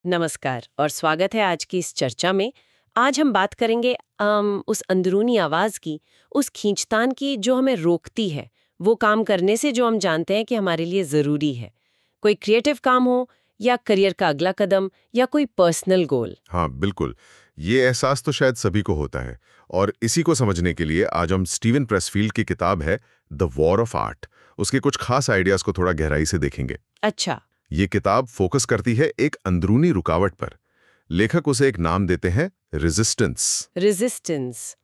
नमस्कार और स्वागत है आज की इस चर्चा में। आज हम बात करेंगे उस अंदरूनी आवाज़ की, उस खींचतान की जो हमें रोकती है वो काम करने से जो हम जानते हैं कि हमारे लिए ज़रूरी है। कोई क्रिएटिव काम हो या करियर का अगला कदम या कोई पर्सनल गोल। हाँ, बिल्कुल। ये एहसास तो शायद सभी को होता है और इसी को समझने के लिए आज हम स्टीवन प्रेसफील्ड की किताब है द वॉर ऑफ आर्ट, उसके कुछ खास आइडियाज को थोड़ा गहराई से देखेंगे। अच्छा। ये किताब फोकस करती है एक अंदरूनी रुकावट पर। लेखक उसे एक नाम देते हैं रेजिस्टेंस। रेजिस्टेंस।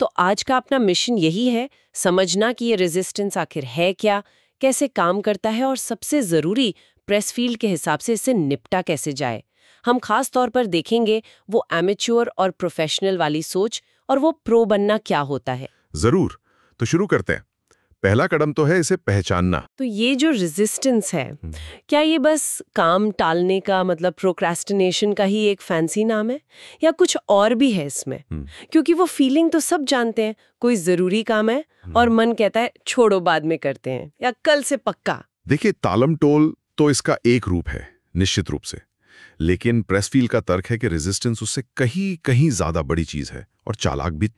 तो आज का अपना मिशन यही है, समझना कि ये रेजिस्टेंस आखिर है क्या, कैसे काम करता है और सबसे ज़रूरी प्रेसफील्ड के हिसाब से इससे निपटा कैसे जाए। हम खास तौर पर देखेंगे वो एमेच्योर और प्रोफेशनल वाली सोच और वो प्रो बनना क्या होता है। जरूर, तो शुरू करते हैं। पहला कदम तो है इसे पहचानना। तो ये जो रेजिस्टेंस है, क्या ये बस काम टालने का मतलब प्रोक्रेस्टिनेशन का ही एक फैंसी नाम है या कुछ और भी है इसमें? क्योंकि वो फीलिंग तो सब जानते हैं, कोई ज़रूरी काम है और मन कहता है छोड़ो बाद में करते हैं या कल से पक्का। देखिए, तालम टोल तो इसका एक रूप है, निश्चित रूप से। लेकिन प्रेसफील्ड का तर्क है कि रेजिस्टेंस उससे कहीं कहीं ज्यादा बड़ी चीज है और चालाक भी।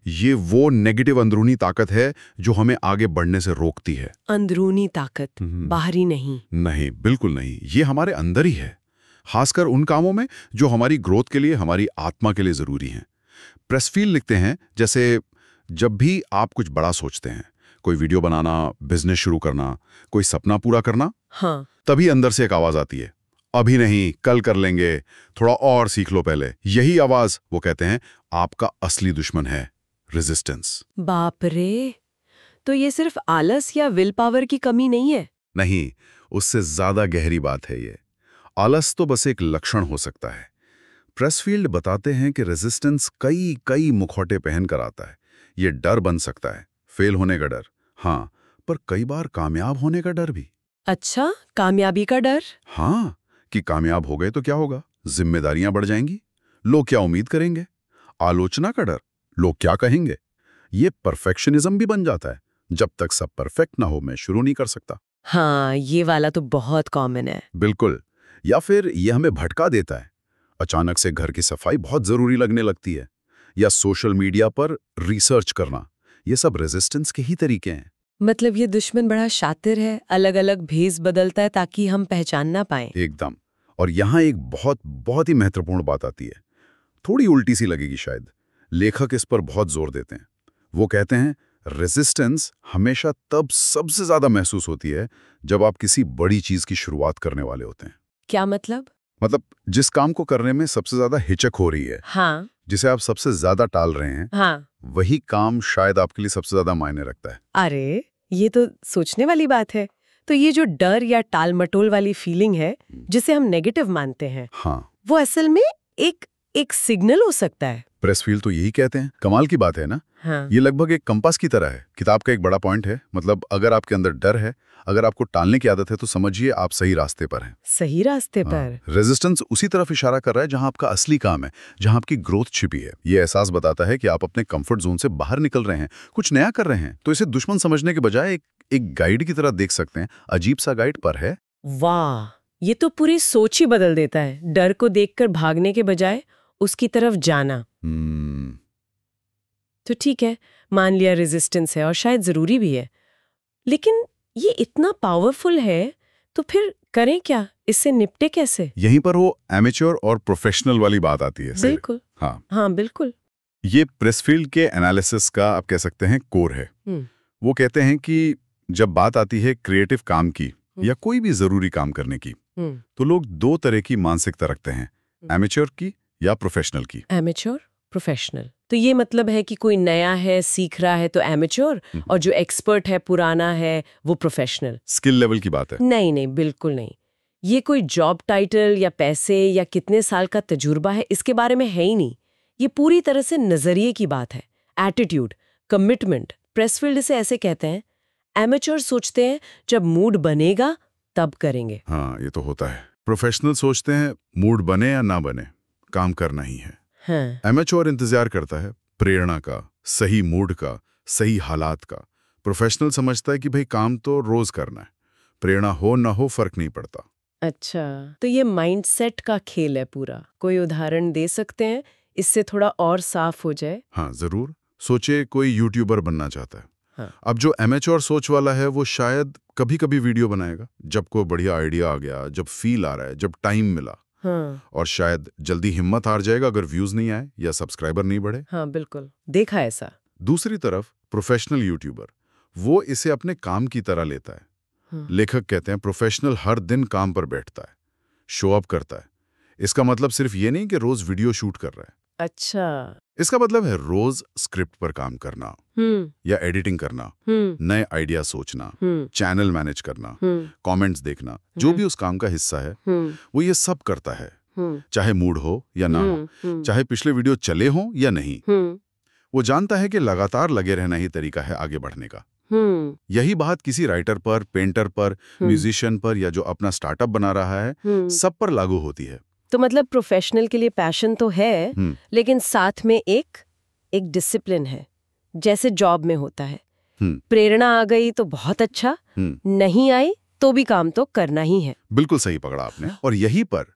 ये वो नेगेटिव अंदरूनी ताकत है जो हमें आगे बढ़ने से रोकती है। अंदरूनी ताकत, बाहरी नहीं। नहीं, बिल्कुल नहीं, ये हमारे अंदर ही है, खासकर उन कामों में जो हमारी ग्रोथ के लिए, हमारी आत्मा के लिए जरूरी हैं। प्रेसफील्ड लिखते हैं, जैसे जब भी आप कुछ बड़ा सोचते हैं, कोई वीडियो बनाना, बिजनेस शुरू करना, कोई सपना पूरा करना, हाँ। तभी अंदर से एक आवाज आती है, अभी नहीं, कल कर लेंगे, थोड़ा और सीख लो पहले। यही आवाज, वो कहते हैं, आपका असली दुश्मन है, रेजिस्टेंस। बाप रे, तो ये सिर्फ आलस या विल पावर की कमी नहीं है? नहीं, उससे ज्यादा गहरी बात है ये। आलस तो बस एक लक्षण हो सकता है। प्रेसफील्ड बताते हैं कि रेजिस्टेंस कई कई मुखौटे पहन कर आता है। ये डर बन सकता है, फेल होने का डर, हाँ, पर कई बार कामयाब होने का डर भी। अच्छा, कामयाबी का डर? हाँ, कि कामयाब हो गए तो क्या होगा, जिम्मेदारियां बढ़ जाएंगी, लोग क्या उम्मीद करेंगे, आलोचना का डर, लोग क्या कहेंगे। ये परफेक्शनिज्म भी बन जाता है, जब तक सब परफेक्ट ना हो मैं शुरू नहीं कर सकता। हाँ, ये वाला तो बहुत कॉमन है। बिल्कुल। या फिर ये हमें भटका देता है, अचानक से घर की सफाई बहुत जरूरी लगने लगती है, या सोशल मीडिया पर रिसर्च करना। ये सब रेजिस्टेंस के ही तरीके हैं। मतलब ये दुश्मन बड़ा शातिर है, अलग अलग भेस बदलता है ताकि हम पहचान ना पाएं। एकदम। और यहाँ एक बहुत बहुत ही महत्वपूर्ण बात आती है, थोड़ी उल्टी सी लगेगी शायद, लेखक इस पर बहुत जोर देते हैं। वो कहते हैं, रेजिस्टेंस हमेशा तब सबसे ज्यादा महसूस होती है जब आप किसी बड़ी चीज की शुरुआत करने वाले होते हैं। क्या मतलब? मतलब जिस काम को करने में सबसे ज्यादा हिचक हो रही है, हाँ। जिसे आप सबसे ज्यादा टाल रहे हैं, हाँ। वही काम शायद आपके लिए सबसे ज्यादा मायने रखता है। अरे, ये तो सोचने वाली बात है। तो ये जो डर या टाल मटोल वाली फीलिंग है, जिसे हम नेगेटिव मानते हैं, हाँ, वो असल में एक सिग्नल हो सकता है। प्रेसफील्ड तो यही कहते हैं। कमाल की बात है ना। हाँ। ये लगभग एक कंपास की तरह है। किताब का एक बड़ा पॉइंट है, मतलब अगर आपके अंदर डर है, अगर आपको टालने की आदत है, तो समझिए आप सही रास्ते पर हैं। सही रास्ते पर। रेजिस्टेंस उसी तरफ इशारा कर रहा है जहां आपका असली काम है, जहां आपकी ग्रोथ छिपी है। ये एहसास बताता है कि आप अपने कंफर्ट जोन से बाहर निकल रहे हैं, कुछ नया कर रहे हैं। तो इसे दुश्मन समझने के बजाय एक गाइड की तरह देख सकते हैं। अजीब सा गाइड पर है। वाह, ये तो पूरी सोच ही बदल देता है। डर को देखकर भागने के बजाय उसकी तरफ जाना। तो ठीक है, मान लिया रेजिस्टेंस है और शायद जरूरी भी है, लेकिन ये इतना पावरफुल है तो फिर करें क्या, इससे निपटे कैसे? यहीं पर वो एमेच्योर और प्रोफेशनल वाली बात आती है। बिल्कुल। हाँ हाँ, बिल्कुल। ये प्रेसफील्ड के एनालिसिस का आप कह सकते हैं कोर है। वो कहते हैं कि जब बात आती है क्रिएटिव काम की या कोई भी जरूरी काम करने की, तो लोग दो तरह की मानसिकता रखते हैं, एमेच्योर की या प्रोफेशनल की। Amateur, professional. तो ये मतलब है कि कोई नया है, सीख रहा है तो एमेच्योर, और जो एक्सपर्ट है, पुराना है, वो प्रोफेशनल। स्किल लेवल की बात है। नहीं नहीं, बिल्कुल नहीं। ये कोई जॉब टाइटल या पैसे या कितने साल का तजुर्बा है, इसके बारे में है ही नहीं। ये पूरी तरह से नजरिए की बात है, एटीट्यूड, कमिटमेंट। प्रेसफील्ड इसे ऐसे कहते हैं, एमेच्योर सोचते हैं जब मूड बनेगा तब करेंगे। हाँ, ये तो होता है। प्रोफेशनल सोचते हैं मूड बने या ना बने, काम करना ही है। हाँ। एमेच्योर इंतजार करता है प्रेरणा का, सही मूड का, सही हालात का। प्रोफेशनल समझता है कि भाई काम तो रोज करना है, प्रेरणा हो ना हो फर्क नहीं पड़ता। अच्छा, तो ये माइंडसेट का खेल है पूरा। कोई उदाहरण दे सकते हैं इससे थोड़ा और साफ हो जाए? हाँ जरूर। सोचे कोई यूट्यूबर बनना चाहता है। हाँ। अब जो एमेच्योर सोच वाला है वो शायद कभी कभी वीडियो बनाएगा जब कोई बढ़िया आइडिया आ गया, जब फील आ रहा है, जब टाइम मिला। हाँ। और शायद जल्दी हिम्मत हार जाएगा अगर व्यूज नहीं आए या सब्सक्राइबर नहीं बढ़े। हाँ बिल्कुल, देखा ऐसा। दूसरी तरफ प्रोफेशनल यूट्यूबर, वो इसे अपने काम की तरह लेता है। हाँ। लेखक कहते हैं प्रोफेशनल हर दिन काम पर बैठता है, शो अप करता है। इसका मतलब सिर्फ ये नहीं कि रोज वीडियो शूट कर रहा है। अच्छा। इसका मतलब है रोज स्क्रिप्ट पर काम करना या एडिटिंग करना, नए आइडिया सोचना, चैनल मैनेज करना, कमेंट्स देखना, जो भी उस काम का हिस्सा है वो ये सब करता है। चाहे मूड हो या ना हो, चाहे पिछले वीडियो चले हों या नहीं, वो जानता है कि लगातार लगे रहना ही तरीका है आगे बढ़ने का। यही बात किसी राइटर पर, पेंटर पर, म्यूजिशियन पर या जो अपना स्टार्टअप बना रहा है, सब पर लागू होती है। तो मतलब प्रोफेशनल के लिए पैशन तो है, लेकिन साथ में एक डिसिप्लिन है, जैसे जॉब में होता है। प्रेरणा आ गई तो बहुत अच्छा, नहीं आई तो भी काम तो करना ही है। बिल्कुल सही पकड़ा आपने। और यही पर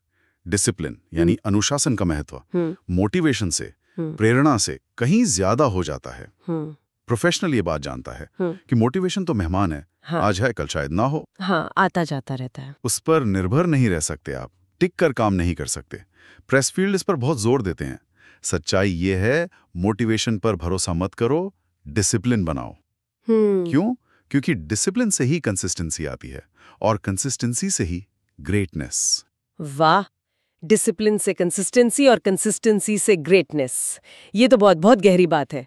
डिसिप्लिन यानी अनुशासन का महत्व मोटिवेशन से, प्रेरणा से कहीं ज्यादा हो जाता है। प्रोफेशनल ये बात जानता है कि मोटिवेशन तो मेहमान है, हाँ। आज है कल शायद ना हो। हाँ, आता जाता रहता है। उस पर निर्भर नहीं रह सकते आप, टिक कर काम नहीं कर सकते। प्रेस फील्ड इस पर बहुत जोर देते हैं। सच्चाई ये है, मोटिवेशन पर भरोसा मत करो, डिसिप्लिन बनाओ। क्यों? क्योंकि डिसिप्लिन से ही कंसिस्टेंसी आती है और कंसिस्टेंसी से ही ग्रेटनेस। वाह, डिसिप्लिन से कंसिस्टेंसी और कंसिस्टेंसी से ग्रेटनेस, ये तो बहुत बहुत गहरी बात है।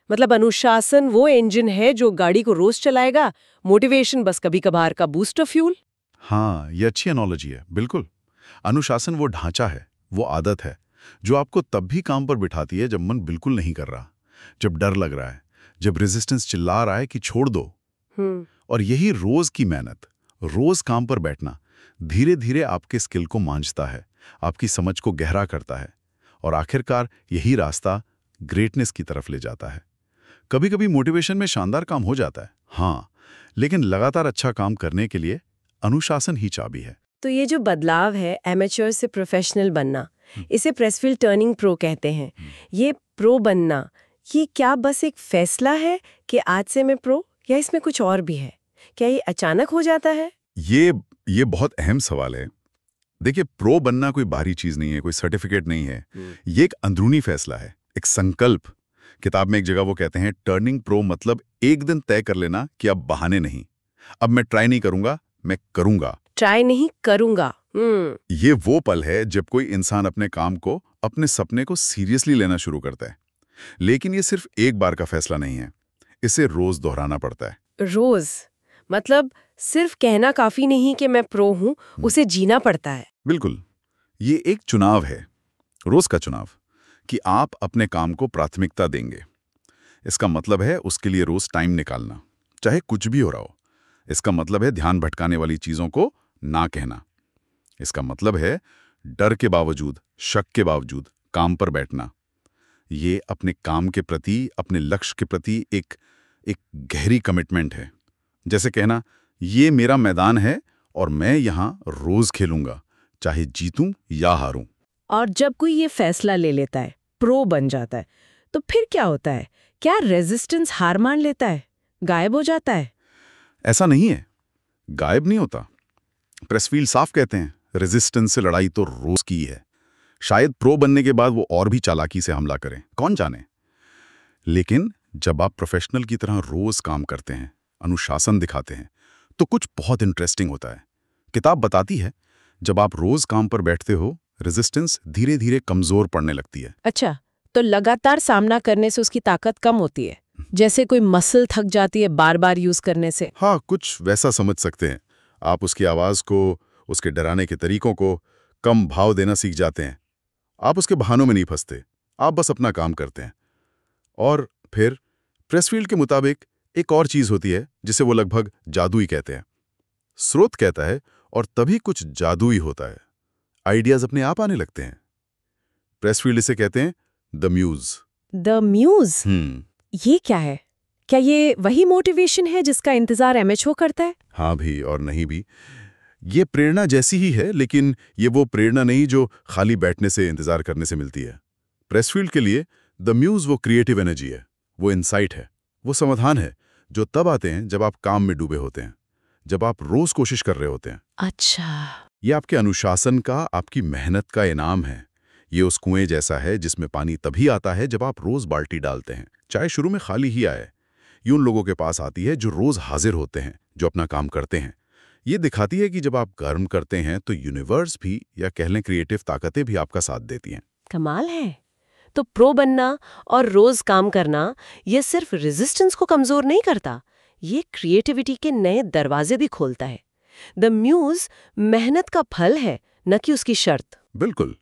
मतलब अनुशासन वो इंजन है जो गाड़ी को रोज चलाएगा, मोटिवेशन बस कभी कभार का बूस्टर फ्यूल। हाँ, ये अच्छी एनोलॉजी है। बिल्कुल, अनुशासन वो ढांचा है, वो आदत है जो आपको तब भी काम पर बिठाती है जब मन बिल्कुल नहीं कर रहा, जब डर लग रहा है, जब रेजिस्टेंस चिल्ला रहा है कि छोड़ दो। और यही रोज की मेहनत, रोज काम पर बैठना धीरे धीरे आपके स्किल को मांझता है, आपकी समझ को गहरा करता है और आखिरकार यही रास्ता ग्रेटनेस की तरफ ले जाता है। कभी कभी मोटिवेशन में शानदार काम हो जाता है, हाँ, लेकिन लगातार अच्छा काम करने के लिए अनुशासन ही चाबी है। तो ये जो बदलाव है एमेच्योर से प्रोफेशनल बनना, इसे प्रेसफील्ड टर्निंग प्रो कहते हैं। ये प्रो बनना, ये क्या बस एक फैसला है कि आज से मैं प्रो, या इसमें कुछ और भी है? क्या ये अचानक हो जाता है? ये बहुत अहम सवाल है। देखिए, प्रो बनना कोई बाहरी चीज नहीं है, कोई सर्टिफिकेट नहीं है। ये एक अंदरूनी फैसला है, एक संकल्प। किताब में एक जगह वो कहते हैं, टर्निंग प्रो मतलब एक दिन तय कर लेना कि अब बहाने नहीं, अब मैं ट्राई नहीं करूंगा, मैं करूंगा। ट्राई नहीं करूंगा। ये वो पल है जब कोई इंसान अपने काम को, अपने सपने को सीरियसली लेना शुरू करता है। लेकिन ये सिर्फ एक बार का फैसला नहीं है, इसे रोज दोहराना पड़ता है। रोज मतलब सिर्फ कहना काफी नहीं कि मैं प्रो हूं, उसे जीना पड़ता है। बिल्कुल, ये एक चुनाव है, रोज का चुनाव, कि आप अपने काम को प्राथमिकता देंगे। इसका मतलब है उसके लिए रोज टाइम निकालना, चाहे कुछ भी हो रहा हो। इसका मतलब है ध्यान भटकाने वाली चीजों को ना कहना। इसका मतलब है डर के बावजूद, शक के बावजूद काम पर बैठना। ये अपने काम के प्रति, अपने लक्ष्य के प्रति एक गहरी कमिटमेंट है। जैसे कहना, ये मेरा मैदान है और मैं यहां रोज खेलूंगा, चाहे जीतूं या हारूं। और जब कोई ये फैसला ले लेता है, प्रो बन जाता है, तो फिर क्या होता है? क्या रेजिस्टेंस हार मान लेता है, गायब हो जाता है? ऐसा नहीं है, गायब नहीं होता। प्रेसफील्ड साफ कहते हैं, रेजिस्टेंस से लड़ाई तो रोज की है। शायद प्रो बनने के बाद वो और भी चालाकी से हमला करें, कौन जाने। लेकिन जब आप प्रोफेशनल की तरह रोज काम करते हैं, अनुशासन दिखाते हैं, तो कुछ बहुत इंटरेस्टिंग होता है। किताब बताती है, जब आप रोज काम पर बैठते हो, रेजिस्टेंस धीरे धीरे कमजोर पड़ने लगती है। अच्छा, तो लगातार सामना करने से उसकी ताकत कम होती है, जैसे कोई मसल थक जाती है बार बार यूज करने से। हाँ, कुछ वैसा समझ सकते हैं। आप उसकी आवाज को, उसके डराने के तरीकों को कम भाव देना सीख जाते हैं। आप उसके बहानों में नहीं फंसते, आप बस अपना काम करते हैं। और फिर प्रेसफील्ड के मुताबिक एक और चीज होती है जिसे वो लगभग जादुई कहते हैं। स्रोत कहता है, और तभी कुछ जादुई होता है, आइडियाज अपने आप आने लगते हैं। प्रेसफील्ड इसे कहते हैं द म्यूज। द म्यूज, ये क्या है? क्या ये वही मोटिवेशन है जिसका इंतजार एमेच्योर करता है? हाँ भी और नहीं भी। ये प्रेरणा जैसी ही है, लेकिन ये वो प्रेरणा नहीं जो खाली बैठने से इंतजार करने से मिलती है। प्रेसफील्ड के लिए द म्यूज वो क्रिएटिव एनर्जी है, वो इंसाइट है, वो समाधान है जो तब आते हैं जब आप काम में डूबे होते हैं, जब आप रोज कोशिश कर रहे होते हैं। अच्छा। ये आपके अनुशासन का, आपकी मेहनत का इनाम है। ये उस कुएं जैसा है जिसमें पानी तभी आता है जब आप रोज बाल्टी डालते हैं, चाहे शुरू में खाली ही आए। ये उन लोगों के पास आती है जो रोज हाजिर होते हैं, जो अपना काम करते हैं। ये दिखाती है कि जब आप कर्म करते हैं तो यूनिवर्स भी, या कह लें क्रिएटिव ताकतें भी आपका साथ देती हैं। कमाल है। तो प्रो बनना और रोज काम करना ये सिर्फ रेजिस्टेंस को कमजोर नहीं करता, ये क्रिएटिविटी के नए दरवाजे भी खोलता है। द म्यूज मेहनत का फल है, न कि उसकी शर्त। बिल्कुल।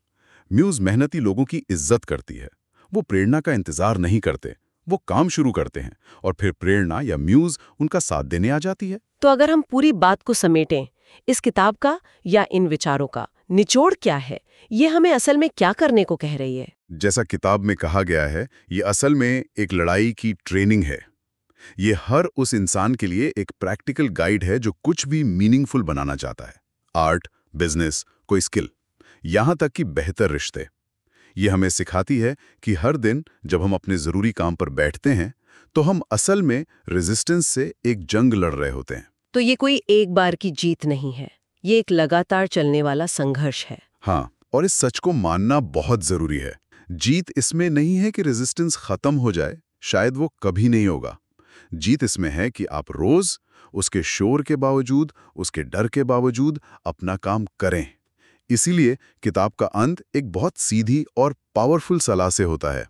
म्यूज मेहनती लोगों की इज्जत करती है। वो प्रेरणा का इंतजार नहीं करते, वो काम शुरू करते हैं और फिर प्रेरणा या म्यूज उनका साथ देने आ जाती है। तो अगर हम पूरी बात को समेटें, इस किताब का या इन विचारों का निचोड़ क्या है? ये हमें असल में क्या करने को कह रही है? जैसा किताब में कहा गया है, ये असल में एक लड़ाई की ट्रेनिंग है। ये हर उस इंसान के लिए एक प्रैक्टिकल गाइड है जो कुछ भी मीनिंगफुल बनाना चाहता है। आर्ट, बिजनेस, कोई स्किल, यहां तक कि बेहतर रिश्ते। ये हमें सिखाती है कि हर दिन जब हम अपने जरूरी काम पर बैठते हैं तो हम असल में रेजिस्टेंस से एक जंग लड़ रहे होते हैं। तो ये कोई एक बार की जीत नहीं है, ये एक लगातार चलने वाला संघर्ष है। हाँ, और इस सच को मानना बहुत जरूरी है। जीत इसमें नहीं है कि रेजिस्टेंस खत्म हो जाए, शायद वो कभी नहीं होगा। जीत इसमें है कि आप रोज उसके शोर के बावजूद, उसके डर के बावजूद अपना काम करें। इसीलिए किताब का अंत एक बहुत सीधी और पावरफुल सलाह से होता है।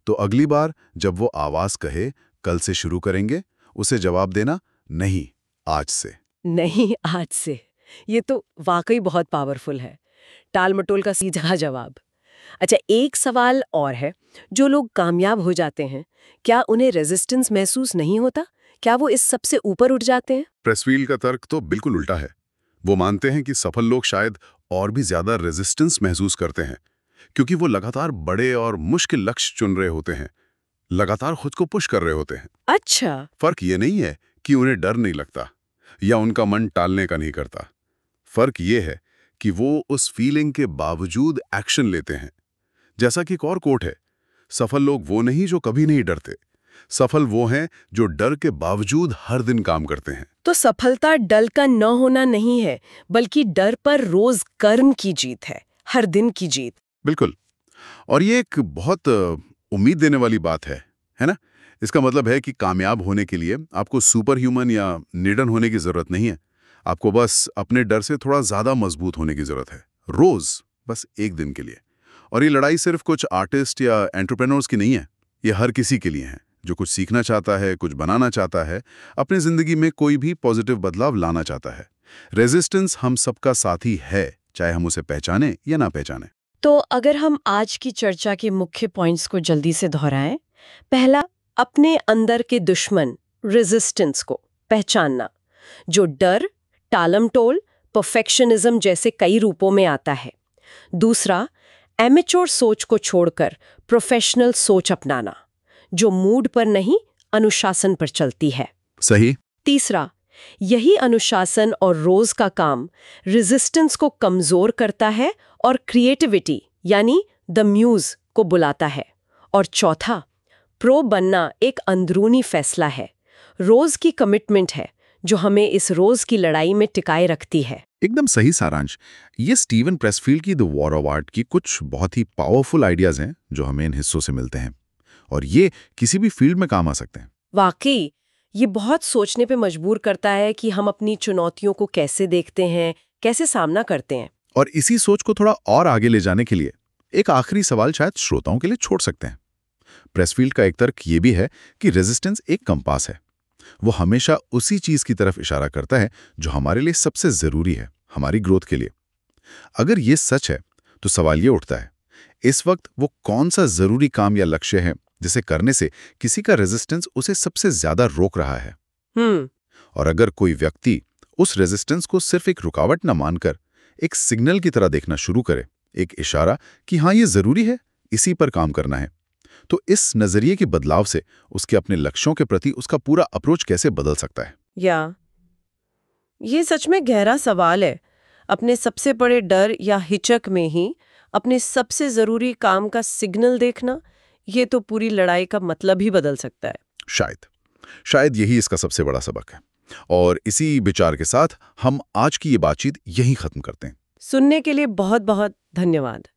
तो अगली बार जब वो आवाज कहे कल से शुरू करेंगे, उसे जवाब देना, नहीं, आज से। नहीं, आज से। ये तो वाकई बहुत पावरफुल है। टाल मटोल का सीधा जवाब। अच्छा, एक सवाल और है। जो लोग कामयाब हो जाते हैं, क्या उन्हें रेजिस्टेंस महसूस नहीं होता? क्या वो इस सब से ऊपर उठ जाते हैं? प्रेसफील्ड का तर्क तो बिल्कुल उल्टा है। वो मानते हैं कि सफल लोग शायद और भी ज्यादा रेजिस्टेंस महसूस करते हैं, क्योंकि वो लगातार बड़े और मुश्किल लक्ष्य चुन रहे होते हैं, लगातार खुद को पुश कर रहे होते हैं। अच्छा। फर्क ये नहीं है कि उन्हें डर नहीं लगता या उनका मन टालने का नहीं करता। फर्क ये है कि वो उस फीलिंग के बावजूद एक्शन लेते हैं। जैसा कि एक और कोट है, सफल लोग वो नहीं जो कभी नहीं डरते, सफल वो हैं जो डर के बावजूद हर दिन काम करते हैं। तो सफलता डर का न होना नहीं है, बल्कि डर पर रोज कर्म की जीत है, हर दिन की जीत। बिल्कुल। और ये एक बहुत उम्मीद देने वाली बात है ना? इसका मतलब है कि कामयाब होने के लिए आपको सुपर ह्यूमन या निडर होने की जरूरत नहीं है। आपको बस अपने डर से थोड़ा ज्यादा मजबूत होने की जरूरत है, रोज, बस एक दिन के लिए। और ये लड़ाई सिर्फ कुछ आर्टिस्ट या एंटरप्रेन्योर्स की नहीं है, ये हर किसी के लिए है जो कुछ सीखना चाहता है, कुछ बनाना चाहता है, अपनी जिंदगी में कोई भी पॉजिटिव बदलाव लाना चाहता है। रेजिस्टेंस हम सबका साथी है, चाहे हम उसे पहचाने या ना पहचाने। तो अगर हम आज की चर्चा के मुख्य पॉइंट्स को जल्दी से दोहराएं। पहला, अपने अंदर के दुश्मन रेजिस्टेंस को पहचानना, जो डर, टालमटोल, परफेक्शनिज्म जैसे कई रूपों में आता है। दूसरा, एमेच्योर सोच को छोड़कर प्रोफेशनल सोच अपनाना, जो मूड पर नहीं, अनुशासन पर चलती है। सही। तीसरा, यही अनुशासन और रोज का काम रेजिस्टेंस को कमजोर करता है और क्रिएटिविटी यानी द म्यूज को बुलाता है। और चौथा, प्रो बनना एक अंदरूनी फैसला है, रोज की कमिटमेंट है, जो हमें इस रोज की लड़ाई में टिकाए रखती है। एकदम सही सारांश। ये स्टीवन प्रेसफील्ड की द वॉर ऑफ आर्ट की कुछ बहुत ही पावरफुल आइडियाज हैं जो हमें इन हिस्सों से मिलते हैं, और ये किसी भी फील्ड में काम आ सकते हैं। वाकई ये बहुत सोचने पे मजबूर करता है कि हम अपनी चुनौतियों को कैसे देखते हैं, कैसे सामना करते हैं। और इसी सोच को थोड़ा और आगे ले जाने के लिए एक आखिरी सवाल शायद श्रोताओं के लिए छोड़ सकते हैं। प्रेसफील्ड का एक तर्क ये भी है कि रेजिस्टेंस एक कंपास है। वो हमेशा उसी चीज की तरफ इशारा करता है जो हमारे लिए सबसे जरूरी है, हमारी ग्रोथ के लिए। अगर ये सच है तो सवाल ये उठता है, इस वक्त वो कौन सा जरूरी काम या लक्ष्य है जिसे करने से किसी का रेजिस्टेंस उसे सबसे ज्यादा रोक रहा है? और अगर कोई व्यक्ति उस रेजिस्टेंस को सिर्फ एक रुकावट न मानकर एक सिग्नल की तरह देखना शुरू करे, एक इशारा कि हाँ ये जरूरी है, इसी पर काम करना है, तो इस नजरिए के बदलाव से उसके अपने लक्ष्यों के प्रति उसका पूरा अप्रोच कैसे बदल सकता है? या ये सच में गहरा सवाल है। अपने सबसे बड़े डर या हिचक में ही अपने सबसे जरूरी काम का सिग्नल देखना, ये तो पूरी लड़ाई का मतलब ही बदल सकता है। शायद यही इसका सबसे बड़ा सबक है। और इसी विचार के साथ हम आज की ये बातचीत यहीं खत्म करते हैं। सुनने के लिए बहुत बहुत धन्यवाद।